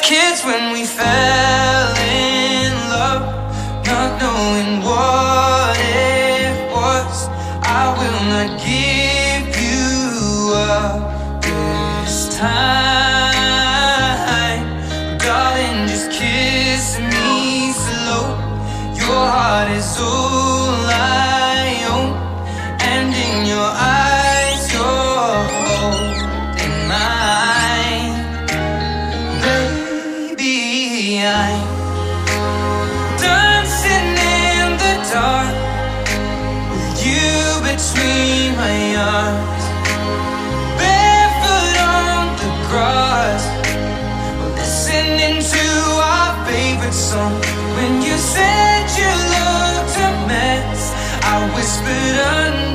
kids when we fell in love, not knowing what it was. I will not give you up this time, darling, just kiss me slow. Your heart is all I own, and in your eyes you're holding mine. Baby, I'm dancing in the dark with you between my arms, barefoot on the grass, listening to our favorite song. When you said you looked a mess, I whispered under